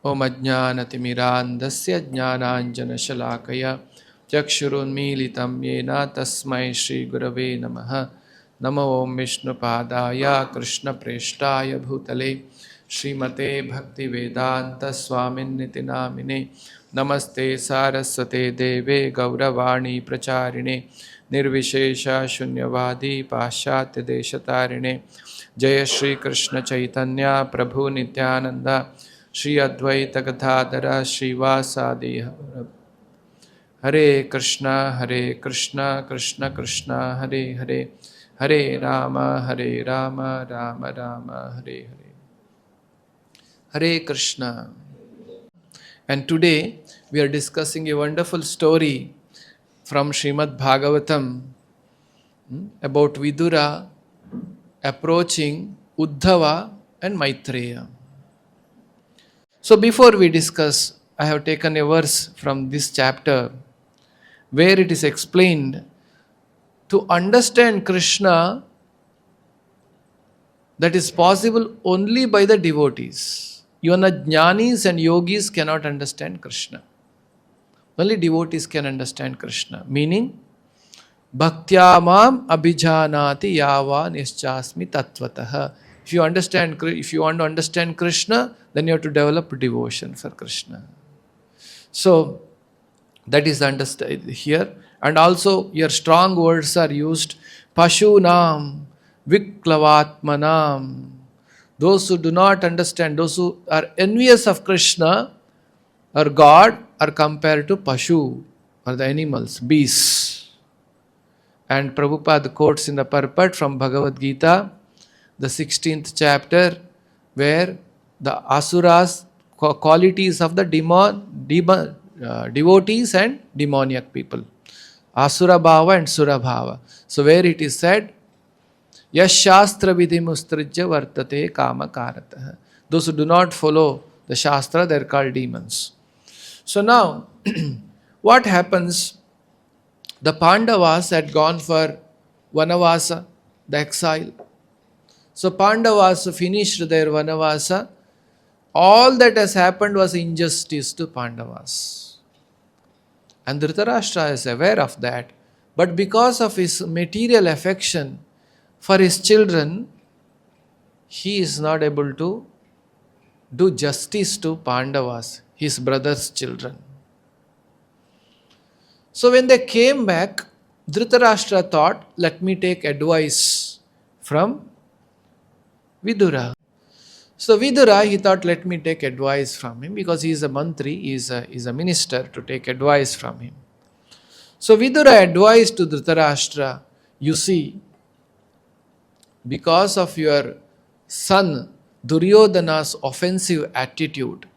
Om Ajnanatimirandasya Jnananjanashalakaya Chakshurunmilitam Yena Tasmai Shri Gurave Namaha. Namo Om Vishnupadaya Krishna Preshtaya Bhutale Srimate Bhakti Vedanta Swaminiti Namine Namaste Saraswate Deve Gauravani Pracharine Nirvishesha Shunyavadi Pashyatya Deshatarine Jaya Shri Krishna Chaitanya Prabhu Nityananda Shri Advaita Gadadhara Srivasadi Hare Krishna Krishna Krishna Hare Hare Hare Rama Rama Rama Hare Hare. Hare Krishna. And today we are discussing a wonderful story from Srimad Bhagavatam about Vidura approaching Uddhava and Maitreya. So before we discuss, I have taken a verse from this chapter where it is explained to understand Krishna that is possible only by the devotees. Even jnanis and yogis cannot understand Krishna. Only devotees can understand Krishna. Meaning, bhaktya mam abhijanati yava nischasmi tattvataha. If you want to understand Krishna, then you have to develop devotion for Krishna. So, that is understood here. And also, your strong words are used. Pashunam, Viklavatmanam. Those who do not understand, those who are envious of Krishna or God are compared to Pashu or the animals, beasts. And Prabhupada quotes in the purport from Bhagavad Gita, the 16th chapter, where the asuras, qualities of the devotees and demoniac people. Asura bhava and sura bhava. So where it is said, Yash Shastra Vidhim Ustrijya Vartate Kama Karatah. Those who do not follow the Shastra, they are called demons. So now, what happens? The Pandavas had gone for Vanavasa, the exile. So Pandavas finished their Vanavasa. All that has happened was injustice to Pandavas. And Dhritarashtra is aware of that. But because of his material affection for his children, he is not able to do justice to Pandavas, his brother's children. So when they came back, Dhritarashtra thought, let me take advice from Vidura. So Vidura, he thought, let me take advice from him because he is a mantri, he is a minister, to take advice from him. So Vidura advised to Dhritarashtra, you see, because of your son Duryodhana's offensive attitude,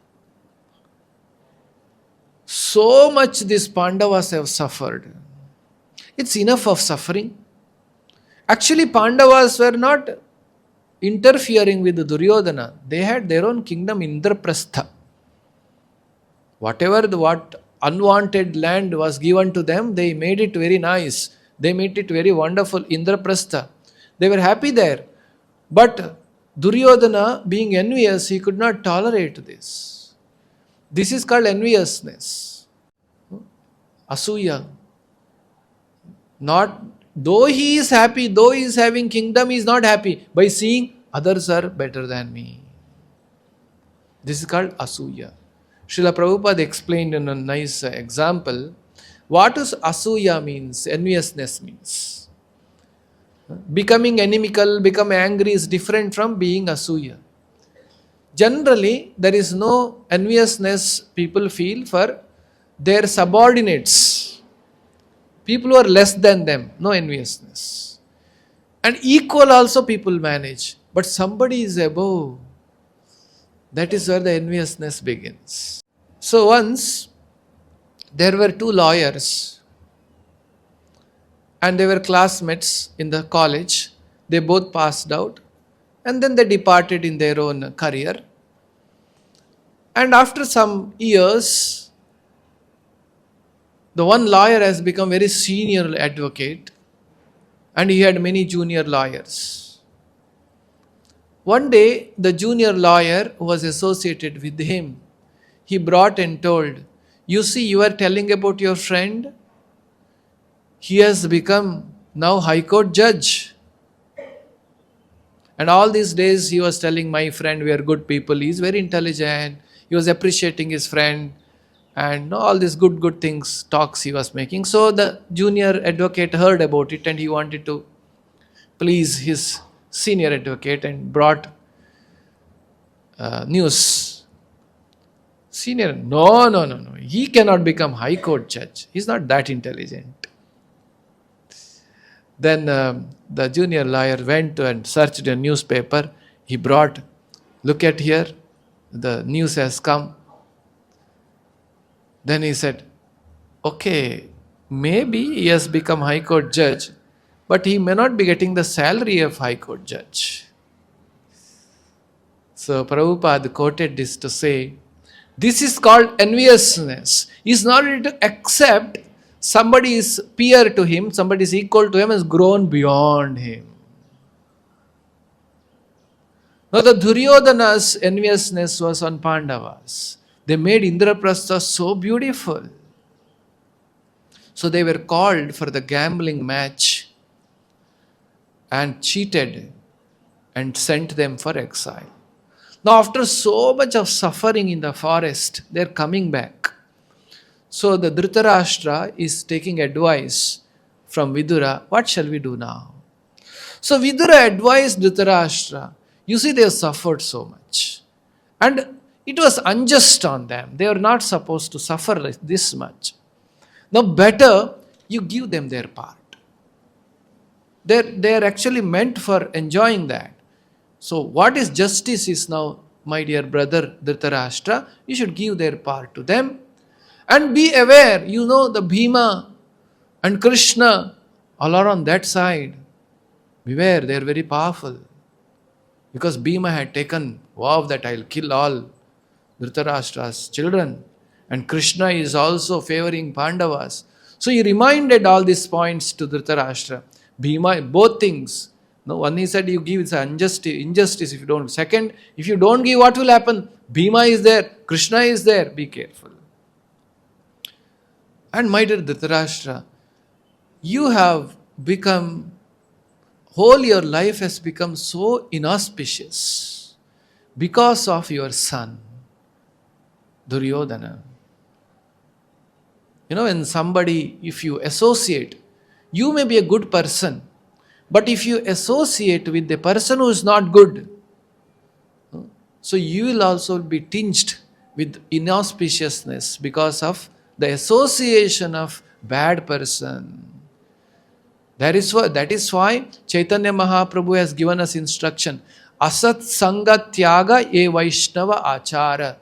so much these Pandavas have suffered. It's enough of suffering. Actually, Pandavas were not interfering with Duryodhana. They had their own kingdom, Indraprastha. What unwanted land was given to them, they made it very nice. They made it very wonderful, Indraprastha. They were happy there. But Duryodhana, being envious, he could not tolerate this. This is called enviousness. Asuya. Though he is happy, though he is having kingdom, he is not happy by seeing others are better than me. This is called Asuya. Srila Prabhupada explained in a nice example, what does Asuya means, enviousness means. Becoming inimical, become angry is different from being Asuya. Generally, there is no enviousness people feel for their subordinates. People who are less than them, no enviousness. And equal also people manage. But somebody is above. That is where the enviousness begins. So once, there were two lawyers. And they were classmates in the college. They both passed out. And then they departed in their own career. And after some years, the one lawyer has become very senior advocate. And he had many junior lawyers. One day, the junior lawyer who was associated with him, he brought and told, you see, you are telling about your friend. He has become now High Court judge. And all these days he was telling my friend, we are good people. He is very intelligent. He was appreciating his friend. And all these good things, talks he was making. So the junior advocate heard about it and he wanted to please his senior advocate and brought news. Senior, no. He cannot become High Court judge. He's not that intelligent. Then the junior lawyer went and searched a newspaper. He brought, look at here, the news has come. Then he said, okay, maybe he has become High Court judge, but he may not be getting the salary of High Court judge. So Prabhupada quoted this to say, this is called enviousness. He is not ready to accept somebody is peer to him, somebody is equal to him, has grown beyond him. Now the Duryodhana's enviousness was on Pandavas. They made Indraprastha so beautiful. So they were called for the gambling match and cheated and sent them for exile. Now after so much of suffering in the forest, they are coming back. So the Dhritarashtra is taking advice from Vidura, what shall we do now? So Vidura advised Dhritarashtra, you see they have suffered so much. And it was unjust on them. They were not supposed to suffer this much. Now better you give them their part. They are actually meant for enjoying that. So what is justice is now, my dear brother Dhritarashtra, you should give their part to them. And be aware, you know the Bhima and Krishna all are on that side. Beware, they are very powerful. Because Bhima had taken vow that I will kill all Dhritarashtra's children. And Krishna is also favoring Pandavas. So he reminded all these points to Dhritarashtra. Bhima, both things. No, one he said you give, it's injustice if you don't. Second, if you don't give, what will happen? Bhima is there, Krishna is there, be careful. And my dear Dhritarashtra, you have become, whole your life has become so inauspicious because of your son, Duryodhana. You know, when somebody, if you associate, you may be a good person, but if you associate with a person who is not good, so you will also be tinged with inauspiciousness because of the association of bad person. That is why Chaitanya Mahaprabhu has given us instruction. Asat Sanga Tyaga e Vaishnava Achara.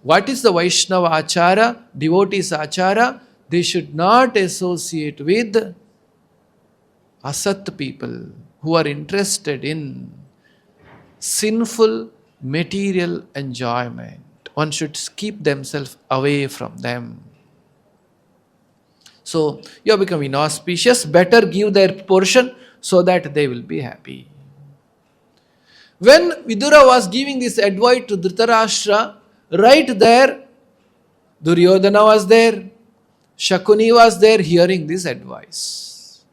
What is the Vaishnava Achara? Devotees Achara. They should not associate with asat people who are interested in sinful material enjoyment. One should keep themselves away from them. So you have become inauspicious. Better give their portion so that they will be happy. When Vidura was giving this advice to Dhritarashtra, right there, Duryodhana was there, Shakuni was there hearing this advice.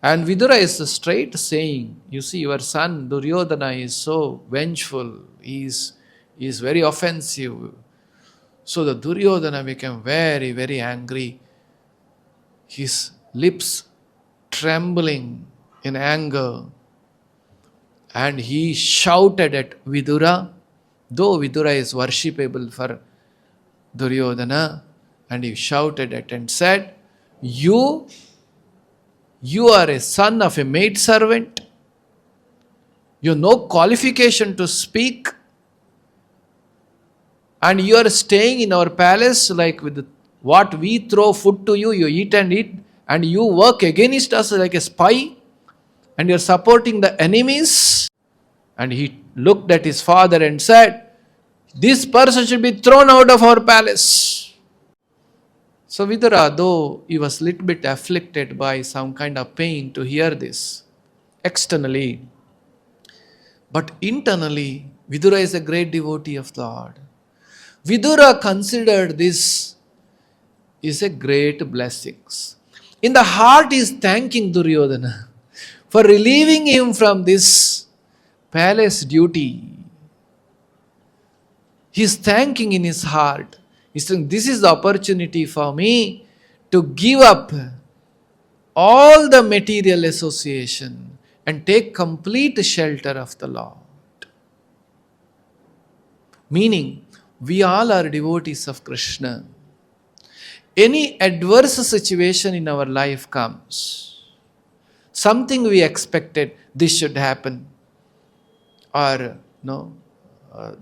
And Vidura is straight saying, you see, your son Duryodhana is so vengeful, he is very offensive. So the Duryodhana became very, very angry. His lips trembling in anger. And he shouted at Vidura, though Vidura is worshipable for Duryodhana, and he shouted at and said, You are a son of a maidservant. You have no qualification to speak. And you are staying in our palace like with what we throw food to you, you eat and eat. And you work against us like a spy. And you are supporting the enemies. And he looked at his father and said, this person should be thrown out of our palace. So Vidura, though he was a little bit afflicted by some kind of pain to hear this externally, but internally Vidura is a great devotee of the Lord. Vidura considered this is a great blessing. In the heart he is thanking Duryodhana for relieving him from this palace duty. He is thanking in his heart. He is saying, this is the opportunity for me to give up all the material association and take complete shelter of the Lord. Meaning, we all are devotees of Krishna. Any adverse situation in our life comes, something we expected, this should happen, or no,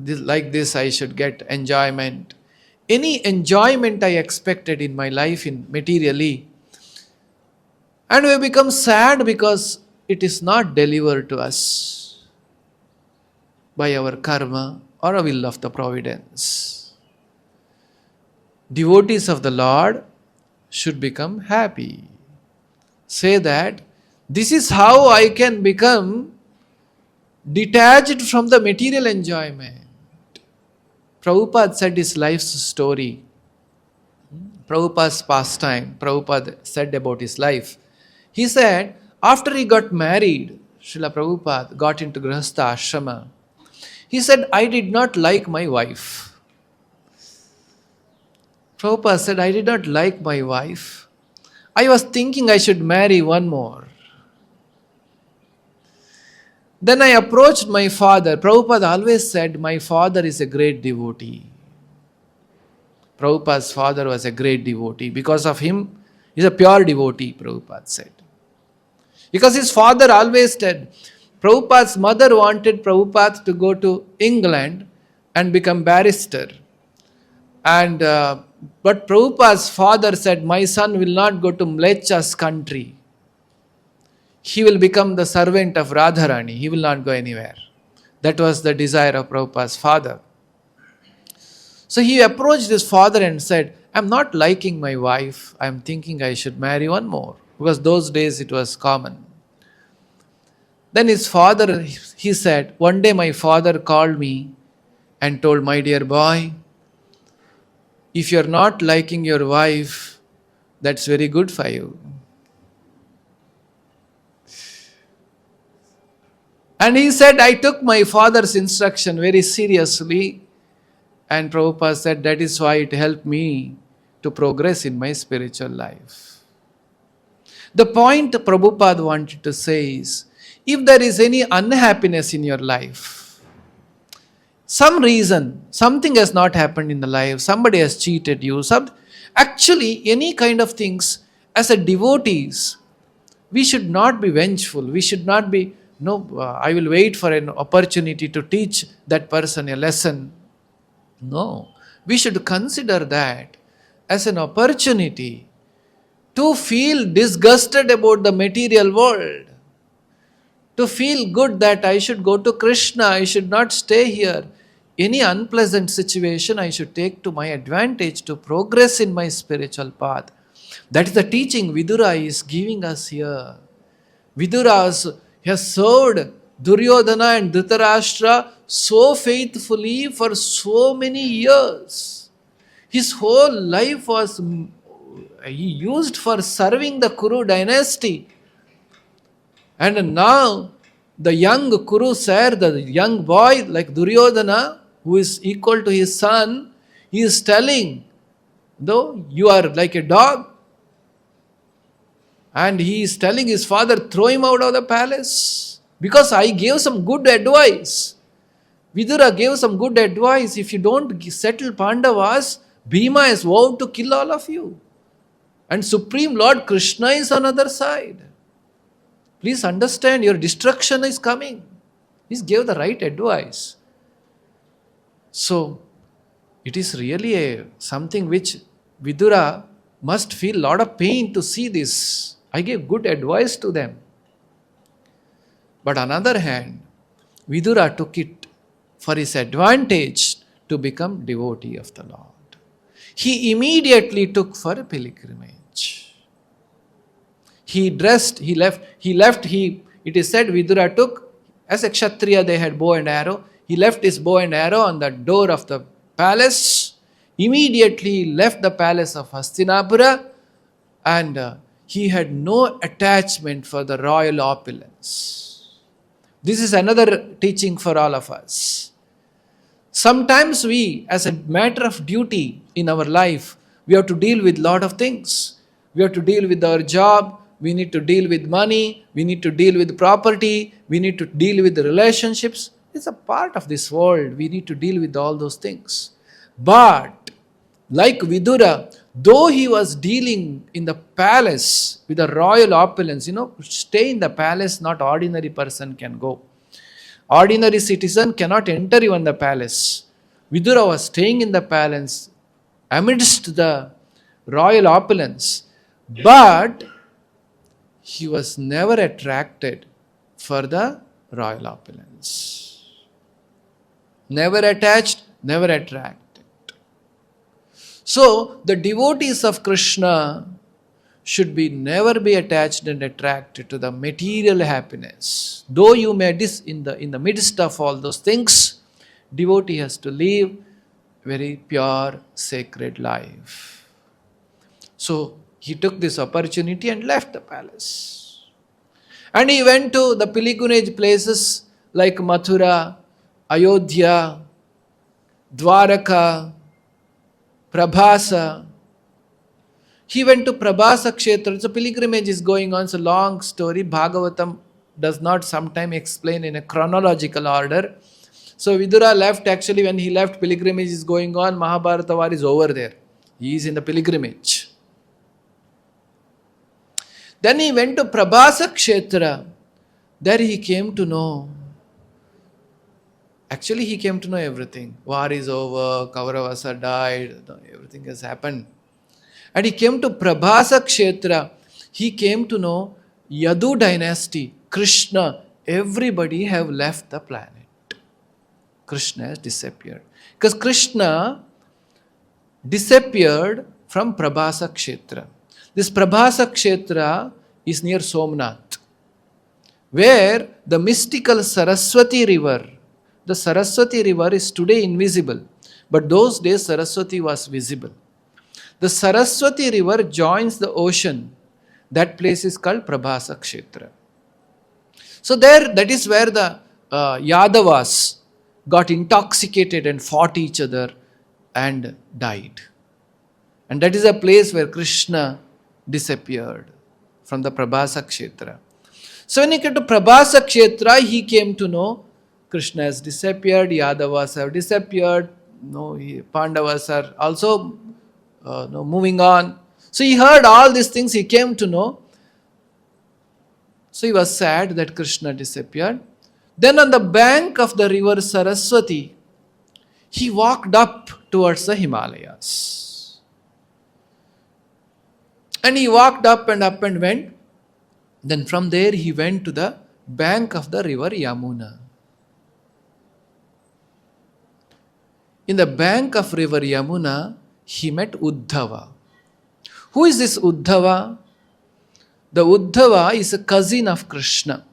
like this I should get enjoyment. Any enjoyment I expected in my life in materially, and we become sad because it is not delivered to us by our karma or a will of the providence. Devotees of the Lord should become happy. Say that this is how I can become detached from the material enjoyment. Prabhupada said his life's story. Prabhupada's pastime, Prabhupada said about his life. He said, after he got married, Srila Prabhupada got into Grihastha Ashrama. He said, I did not like my wife. Prabhupada said, I did not like my wife. I was thinking I should marry one more. Then I approached my father. Prabhupada always said, my father is a great devotee. Prabhupada's father was a great devotee. Because of him, he is a pure devotee, Prabhupada said. Because his father always said, Prabhupada's mother wanted Prabhupada to go to England and become barrister. And but Prabhupada's father said, my son will not go to Mlecha's country. He will become the servant of Radharani. He will not go anywhere. That was the desire of Prabhupada's father. So he approached his father and said, I am not liking my wife. I am thinking I should marry one more. Because those days it was common. Then his father, he said, one day my father called me and told, my dear boy, if you are not liking your wife, that's very good for you. And he said, I took my father's instruction very seriously. And Prabhupada said, that is why it helped me to progress in my spiritual life. The point Prabhupada wanted to say is, if there is any unhappiness in your life, some reason, something has not happened in the life, somebody has cheated you, actually any kind of things, as a devotees, we should not be vengeful, we should not be, I will wait for an opportunity to teach that person a lesson. No, we should consider that as an opportunity to feel disgusted about the material world, to feel good that I should go to Krishna, I should not stay here. Any unpleasant situation I should take to my advantage to progress in my spiritual path. That is the teaching Vidura is giving us here. Vidura has served Duryodhana and Dhritarashtra so faithfully for so many years. His whole life was he used for serving the Kuru dynasty. And now the young Kuru sir, the young boy like Duryodhana, who is equal to his son, he is telling, though you are like a dog, and he is telling his father, throw him out of the palace, because I gave some good advice. Vidura gave some good advice. If you don't settle Pandavas, Bhima has vowed to kill all of you. And Supreme Lord Krishna is on the other side. Please understand, your destruction is coming. He gave the right advice. So, it is really something which Vidura must feel a lot of pain to see this. I gave good advice to them. But on the other hand, Vidura took it for his advantage to become devotee of the Lord. He immediately took for a pilgrimage. He dressed, he left, it is said Vidura took, as a Kshatriya they had bow and arrow, He left his bow and arrow on the door of the palace. Immediately he left the palace of Hastinapura, and he had no attachment for the royal opulence. This is another teaching for all of us. Sometimes we, as a matter of duty in our life, we have to deal with a lot of things. We have to deal with our job, we need to deal with money, we need to deal with property, we need to deal with the relationships. It's a part of this world. We need to deal with all those things. But, like Vidura, though he was dealing in the palace with the royal opulence, stay in the palace, not ordinary person can go. Ordinary citizen cannot enter even the palace. Vidura was staying in the palace amidst the royal opulence, but he was never attracted for the royal opulence. Never attached, never attracted. So, the devotees of Krishna should never be attached and attracted to the material happiness. Though you may in the midst of all those things, devotee has to live very pure, sacred life. So, he took this opportunity and left the palace. And he went to the pilgrimage places like Mathura, Ayodhya, Dwaraka, Prabhasa. He went to Prabhasa Kshetra. So pilgrimage is going on. It's a long story. Bhagavatam does not sometimes explain in a chronological order. So Vidura left, actually when he left, pilgrimage is going on. Mahabharata war is over there. He is in the pilgrimage. Then he went to Prabhasa Kshetra. There he came to know. Actually, he came to know everything. War is over, Kauravas are died, everything has happened. And he came to Prabhasa Kshetra. He came to know Yadu dynasty, Krishna, everybody have left the planet. Krishna has disappeared. Because Krishna disappeared from Prabhasa Kshetra. This Prabhasa Kshetra is near Somnath, where the mystical Saraswati river, the Saraswati river is today invisible, but those days Saraswati was visible. The Saraswati river joins the ocean. That place is called Prabhasa Kshetra. So that is where the Yadavas got intoxicated and fought each other and died. And that is a place where Krishna disappeared from the Prabhasa Kshetra. So when he came to Prabhasa Kshetra, he came to know Krishna has disappeared, Yadavas have disappeared, Pandavas are also moving on. So he heard all these things, he came to know. So he was sad that Krishna disappeared. Then on the bank of the river Saraswati, he walked up towards the Himalayas. And he walked up and went. Then from there he went to the bank of the river Yamuna. In the bank of river Yamuna, he met Uddhava. Who is this Uddhava? The Uddhava is a cousin of Krishna.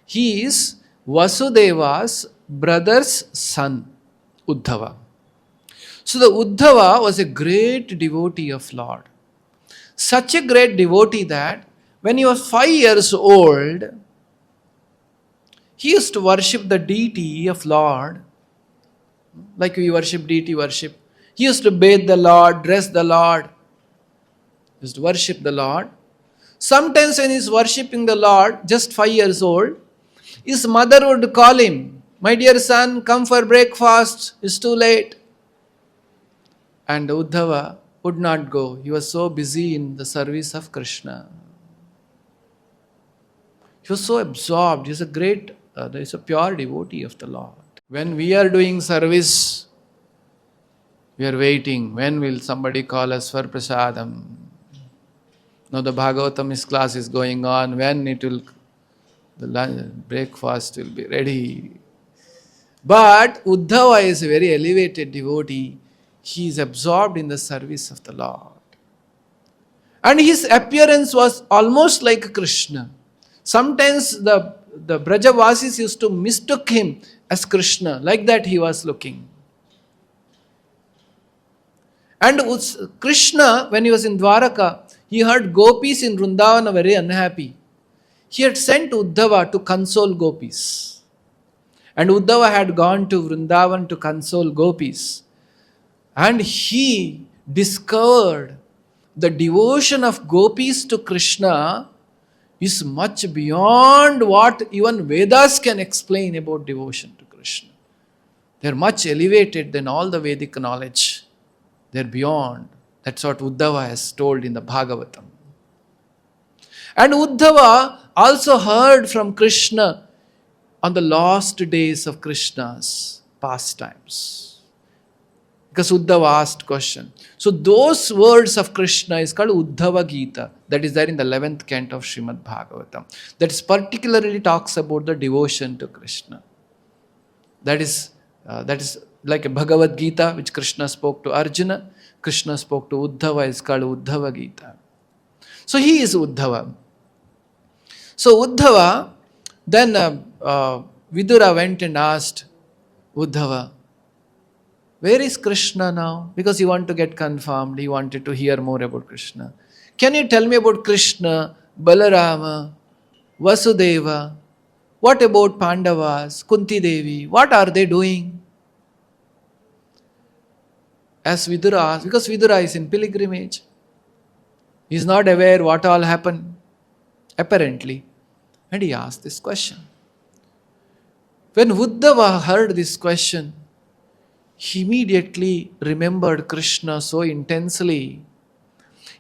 He is Vasudeva's brother's son, Uddhava. So the Uddhava was a great devotee of Lord. Such a great devotee that when he was 5 years old, he used to worship the deity of Lord. Like we worship deity worship. He used to bathe the Lord, dress the Lord. He used to worship the Lord. Sometimes when he is worshipping the Lord, just 5 years old, his mother would call him, "My dear son, come for breakfast, it's too late." And Uddhava would not go. He was so busy in the service of Krishna. He was so absorbed. He's a pure devotee of the Lord. When we are doing service, we are waiting. When will somebody call us for prasadam? Now the Bhagavatam class is going on. When the breakfast will be ready. But Uddhava is a very elevated devotee. He is absorbed in the service of the Lord. And his appearance was almost like Krishna. Sometimes the the Brajavasis used to mistook him as Krishna. Like that he was looking. And Krishna, when he was in Dwaraka, he heard gopis in Vrindavan are very unhappy. He had sent Uddhava to console gopis. And Uddhava had gone to Vrindavan to console gopis. And he discovered the devotion of gopis to Krishna is much beyond what even Vedas can explain about devotion to Krishna. They are much elevated than all the Vedic knowledge. They are beyond. That's what Uddhava has told in the Bhagavatam. And Uddhava also heard from Krishna on the last days of Krishna's pastimes. Because Uddhava asked question. So those words of Krishna is called Uddhava Gita. That is there in the 11th canto of Srimad Bhagavatam. That is particularly talks about the devotion to Krishna. That is like a Bhagavad Gita which Krishna spoke to Arjuna. Krishna spoke to Uddhava is called Uddhava Gita. So he is Uddhava. So Uddhava, then Vidura went and asked Uddhava, where is Krishna now? Because he wanted to get confirmed. He wanted to hear more about Krishna. Can you tell me about Krishna, Balarama, Vasudeva? What about Pandavas, Kunti Devi? What are they doing? As Vidura asked, because Vidura is in pilgrimage. He is not aware what all happened, apparently. And he asked this question. When Uddhava heard this question, he immediately remembered Krishna so intensely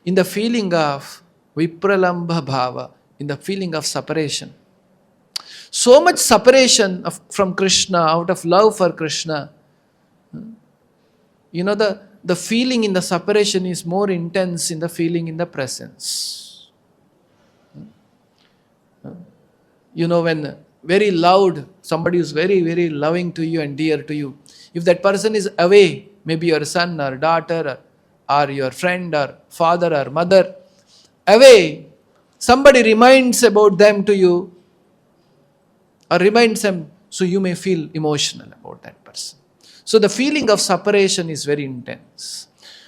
in the feeling of Vipralambha Bhava, in the feeling of separation. So much separation from Krishna, out of love for Krishna. You know, the feeling in the separation is more intense in the feeling in the presence. You know, when very loud, somebody is very, very loving to you and dear to you, if that person is away, maybe your son or daughter or your friend or father or mother, away, somebody reminds about them to you or reminds them, so you may feel emotional about that person. So the feeling of separation is very intense.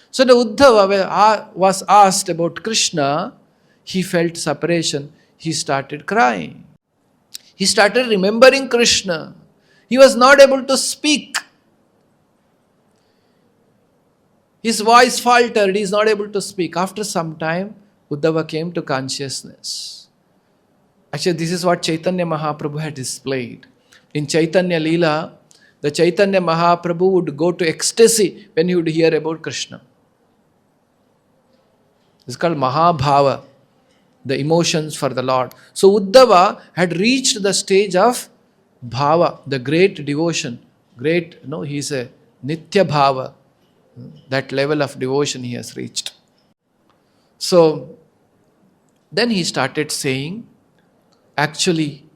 So the Uddhava was asked about Krishna, he felt separation, he started crying. He started remembering Krishna. He was not able to speak. His voice faltered, he is not able to speak. After some time, Uddhava came to consciousness. Actually, this is what Chaitanya Mahaprabhu had displayed. In Chaitanya Leela, the Chaitanya Mahaprabhu would go to ecstasy when he would hear about Krishna. It's called Mahabhava, the emotions for the Lord. So Uddhava had reached the stage of Bhava, the great devotion. Great, he is a Nitya Bhava. That level of devotion he has reached. So then he started saying, actually,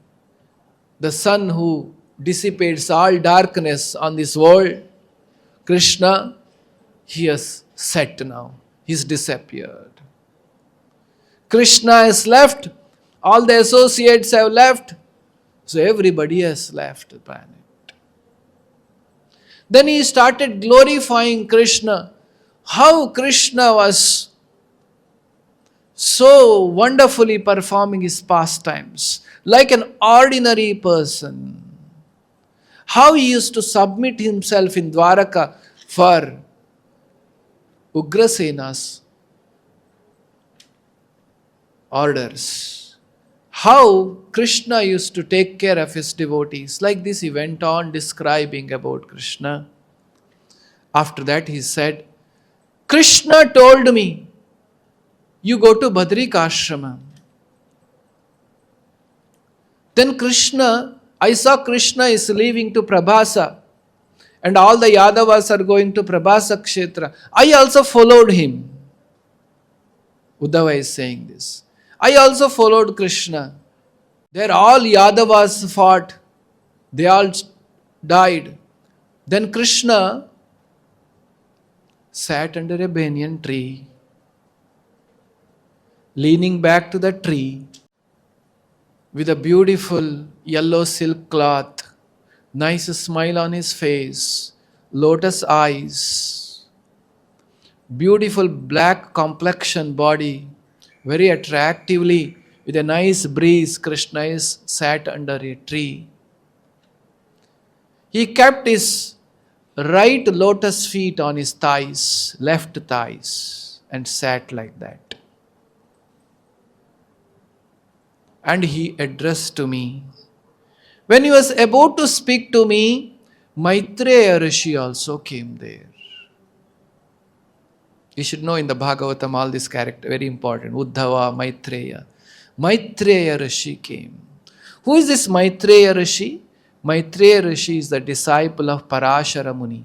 the sun who dissipates all darkness on this world, Krishna, he has set now. He's disappeared. Krishna has left. All the associates have left. So everybody has left the planet. Then he started glorifying Krishna. How Krishna was so wonderfully performing his pastimes. Like an ordinary person. How he used to submit himself in Dwaraka for Ugrasena's orders. How Krishna used to take care of his devotees. Like this he went on describing about Krishna. After that he said, Krishna told me, you go to Badrikashrama. Then I saw Krishna is leaving to Prabhasa. And all the Yadavas are going to Prabhasa Kshetra. I also followed him. Uddhava is saying this. I also followed Krishna. There all Yadavas fought. They all died. Then Krishna sat under a banyan tree, leaning back to the tree. with a beautiful yellow silk cloth, nice smile on his face, lotus eyes, beautiful black complexion body, very attractively, with a nice breeze, Krishna is sat under a tree. He kept his right lotus feet on his thighs, left thighs, and sat like that. And he addressed to me. When he was about to speak to me, Maitreya Rishi also came there. You should know in the Bhagavatam all this character, very important. Uddhava, Maitreya. Maitreya Rishi came. Who is this Maitreya Rishi? Maitreya Rishi is the disciple of Parashara Muni.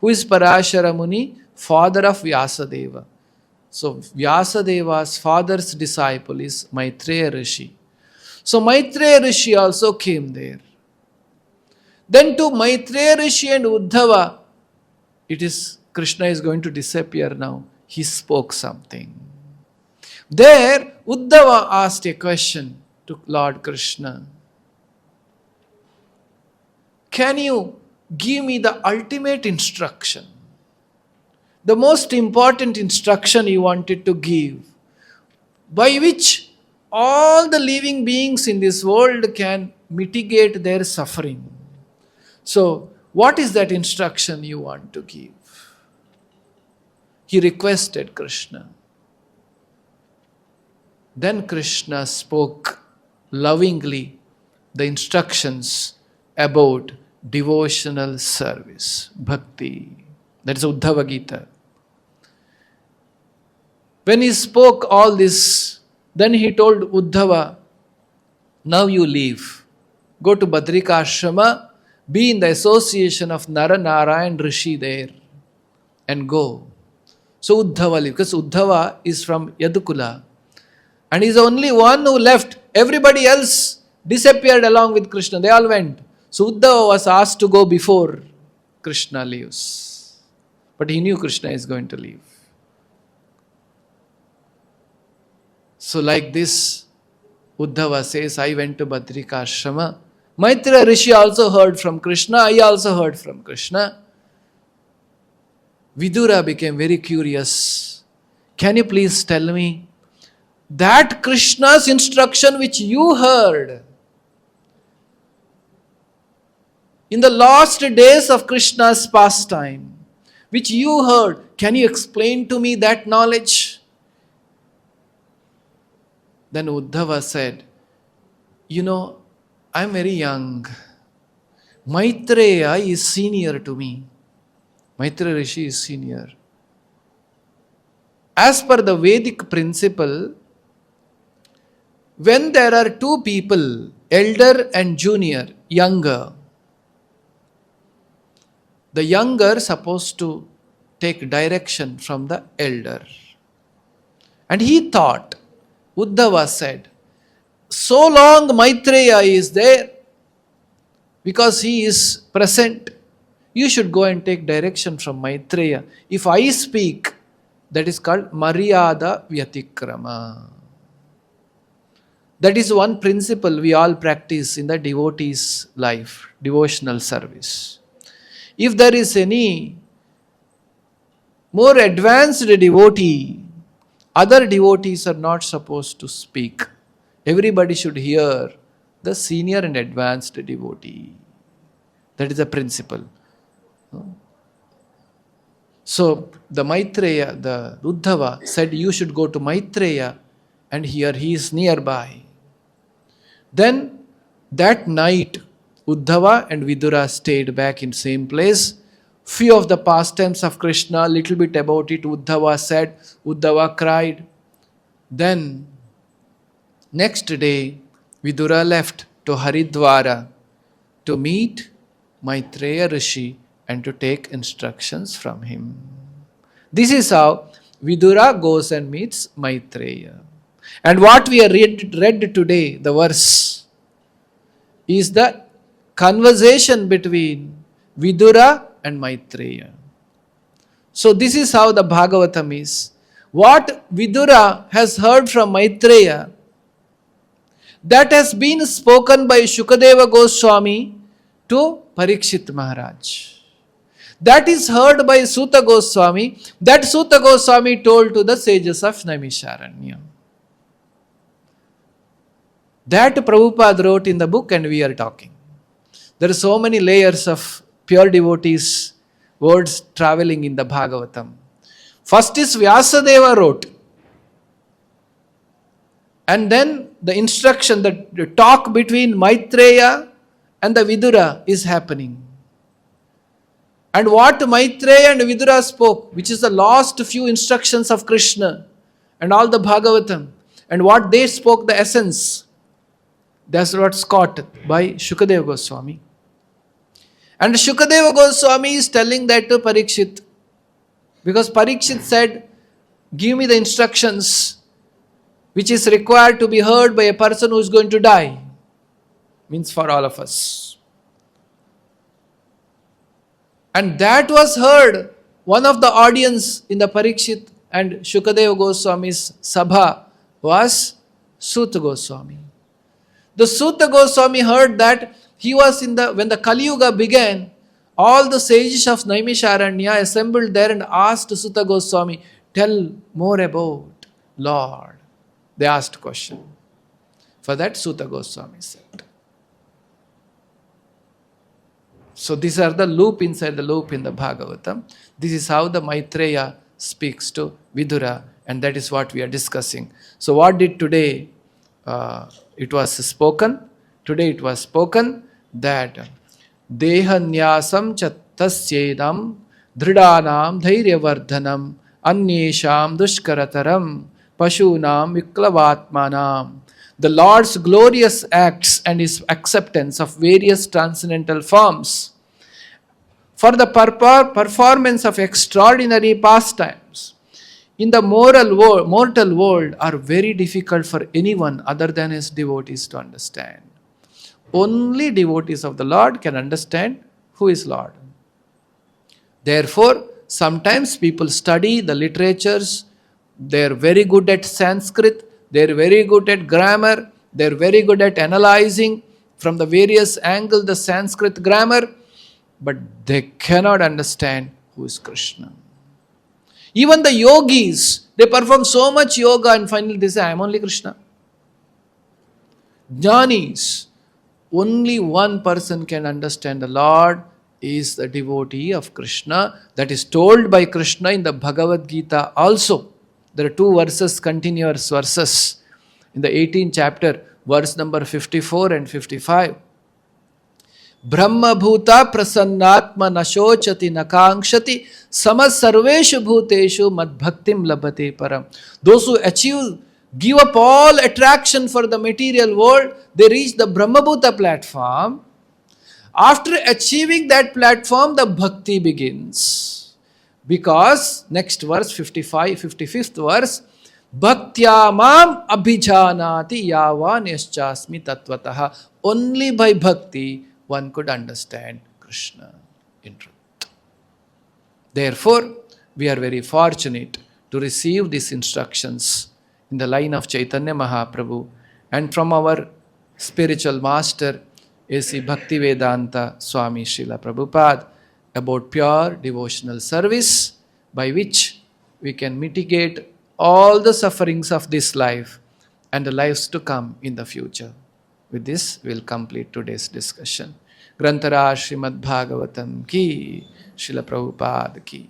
Who is Parashara Muni? Father of Vyasadeva. So Vyasadeva's father's disciple is Maitreya Rishi. So Maitreya Rishi also came there. Then to Maitreya Rishi and Uddhava, it is Krishna is going to disappear now. He spoke something. There, Uddhava asked a question to Lord Krishna. Can you give me the ultimate instruction? The most important instruction he wanted to give, by which all the living beings in this world can mitigate their suffering. So, what is that instruction you want to give? He requested Krishna. Then Krishna spoke lovingly the instructions about devotional service, bhakti. That is Uddhava Gita. When he spoke all this, then he told Uddhava, now you leave. Go to Badrika Ashrama, be in the association of Nara Narayan Rishi there, and go. So Uddhava leave, because Uddhava is from Yadukula. And he is the only one who left. Everybody else disappeared along with Krishna. They all went. So Uddhava was asked to go before Krishna leaves. But he knew Krishna is going to leave. So like this, Uddhava says, I went to Badrika Ashrama. Maitreya Rishi also heard from Krishna. I also heard from Krishna. Vidura became very curious. Can you please tell me that Krishna's instruction which you heard in the last days of Krishna's pastime, which you heard, can you explain to me that knowledge? Then Uddhava said, I'm very young. Maitreya is senior to me. Maitreya Rishi is senior. As per the Vedic principle, when there are two people, elder and junior, younger, the younger supposed to take direction from the elder. And he thought, Uddhava said, so long Maitreya is there, because he is present, you should go and take direction from Maitreya. If I speak, that is called Maryada Vyatikrama. That is one principle we all practice in the devotee's life, devotional service. If there is any more advanced devotee, other devotees are not supposed to speak. Everybody should hear the senior and advanced devotee. That is the principle. So the Maitreya, the Uddhava said, you should go to Maitreya, and here he is nearby. Then that night, Uddhava and Vidura stayed back in same place. Few of the pastimes of Krishna, little bit about it, Uddhava said. Uddhava cried. Then, next day, Vidura left to Haridwara to meet Maitreya Rishi and to take instructions from him. This is how Vidura goes and meets Maitreya. And what we read today, the verse, is the conversation between Vidura and Maitreya. So this is how the Bhagavatam is. What Vidura has heard from Maitreya, that has been spoken by Shukadeva Goswami to Parikshit Maharaj. That is heard by Suta Goswami. That Suta Goswami told to the sages of Naimisharanya. That Prabhupada wrote in the book and we are talking. There are so many layers of pure devotees, words traveling in the Bhagavatam. First is Vyasadeva wrote. And then the instruction, the talk between Maitreya and the Vidura is happening. And what Maitreya and Vidura spoke, which is the last few instructions of Krishna and all the Bhagavatam, and what they spoke, the essence, that's what's caught by Shukadeva Goswami. And Shukadeva Goswami is telling that to Parikshit, because Parikshit said, give me the instructions which is required to be heard by a person who is going to die. Means for all of us. And that was heard. One of the audience in the Parikshit and Shukadeva Goswami's Sabha was Suta Goswami. The Suta Goswami heard that he was when the Kali Yuga began, all the sages of Naimisharanya assembled there and asked Suta Goswami, tell more about Lord. They asked question. For that Suta Goswami said. So these are the loop inside the loop in the Bhagavatam. This is how the Maitreya speaks to Vidura, and that is what we are discussing. So what did today? It was spoken. Today it was spoken that Dehanyasam chattasyedam dhridanam dhairyavardhanam anyesham dushkarataram pashunam viklavatmanam. The Lord's glorious acts and His acceptance of various transcendental forms for the performance of extraordinary pastimes in the mortal world are very difficult for anyone other than His devotees to understand. Only devotees of the Lord can understand who is Lord. Therefore, sometimes people study the literatures. They are very good at Sanskrit. They are very good at grammar. They are very good at analyzing from the various angles the Sanskrit grammar. But they cannot understand who is Krishna. Even the yogis, they perform so much yoga and finally they say, I am only Krishna. Jnanis, only one person can understand the Lord is the devotee of Krishna. That is told by Krishna in the Bhagavad Gita also. There are two verses, continuous verses. In the 18th chapter, verse number 54 and 55. Brahma bhuta prasannatma nashochati nakangshati samas sarveshu bhuteshu madbhaktim labhate param. Those who give up all attraction for the material world, they reach the Brahma bhuta platform. After achieving that platform, the bhakti begins. Because, next verse, 55th verse, Bhaktya mam abhijanati yavan yaschasmi tatvataha. Only by bhakti one could understand Krishna in truth. Therefore, we are very fortunate to receive these instructions in the line of Chaitanya Mahaprabhu and from our spiritual master, A.C. Bhaktivedanta Swami Srila Prabhupada, about pure devotional service by which we can mitigate all the sufferings of this life and the lives to come in the future. With this, we will complete today's discussion. Grantara Srimad Bhagavatam ki, Srila Prabhupada ki.